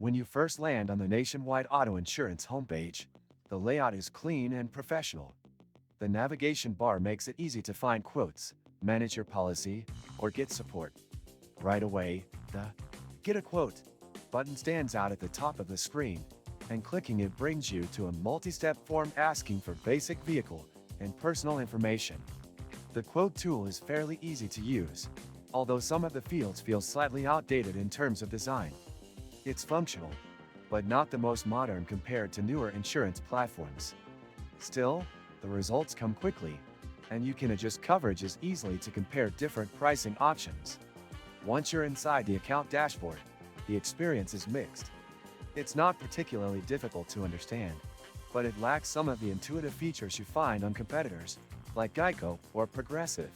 When you first land on the Nationwide Auto Insurance homepage, the layout is clean and professional. The navigation bar makes it easy to find quotes, manage your policy, or get support. Right away, the Get a Quote button stands out at the top of the screen, and clicking it brings you to a multi-step form asking for basic vehicle and personal information. The quote tool is fairly easy to use, although some of the fields feel slightly outdated in terms of design. It's functional, but not the most modern compared to newer insurance platforms. Still, the results come quickly, and you can adjust coverages easily to compare different pricing options. Once you're inside the account dashboard, the experience is mixed. It's not particularly difficult to understand, but it lacks some of the intuitive features you find on competitors, like Geico or Progressive.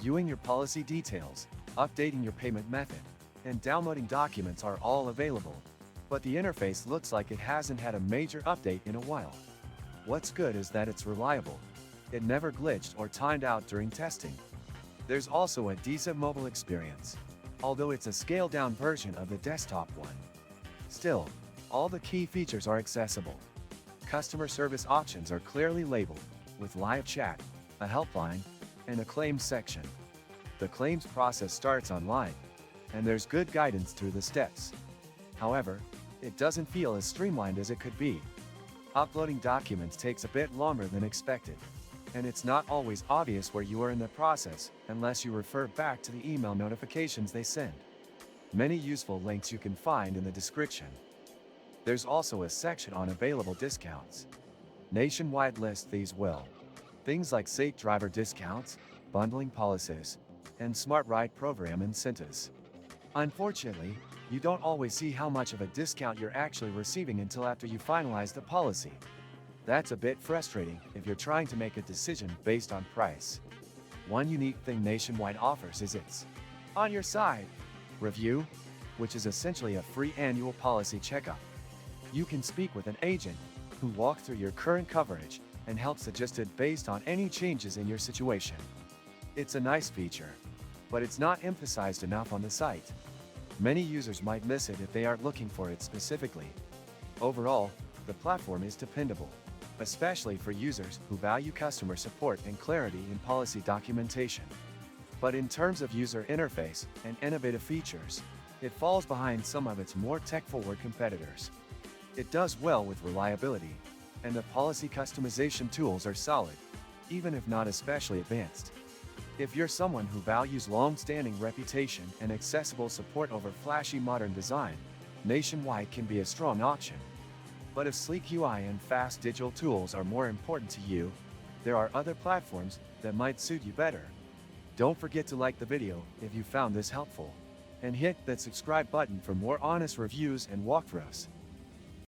Viewing your policy details, updating your payment method, and downloading documents are all available, but the interface looks like it hasn't had a major update in a while. What's good is that it's reliable. It never glitched or timed out during testing. There's also a decent mobile experience, although it's a scaled-down version of the desktop one. Still, all the key features are accessible. Customer service options are clearly labeled, with live chat, a helpline, and a claims section. The claims process starts online, and there's good guidance through the steps. However, it doesn't feel as streamlined as it could be. Uploading documents takes a bit longer than expected, and it's not always obvious where you are in the process unless you refer back to the email notifications they send. Many useful links you can find in the description. There's also a section on available discounts. Nationwide lists these well. Things like safe driver discounts, bundling policies, and smart ride program incentives. Unfortunately, you don't always see how much of a discount you're actually receiving until after you finalize the policy. That's a bit frustrating if you're trying to make a decision based on price. One unique thing Nationwide offers is its On Your Side review, which is essentially a free annual policy checkup. You can speak with an agent who walks through your current coverage and helps adjust it based on any changes in your situation. It's a nice feature, but it's not emphasized enough on the site. Many users might miss it if they aren't looking for it specifically. Overall, the platform is dependable, especially for users who value customer support and clarity in policy documentation. But in terms of user interface and innovative features, it falls behind some of its more tech-forward competitors. It does well with reliability, and the policy customization tools are solid, even if not especially advanced. If you're someone who values long-standing reputation and accessible support over flashy modern design, Nationwide can be a strong option. But if sleek UI and fast digital tools are more important to you, there are other platforms that might suit you better. Don't forget to like the video if you found this helpful, and hit that subscribe button for more honest reviews and walkthroughs.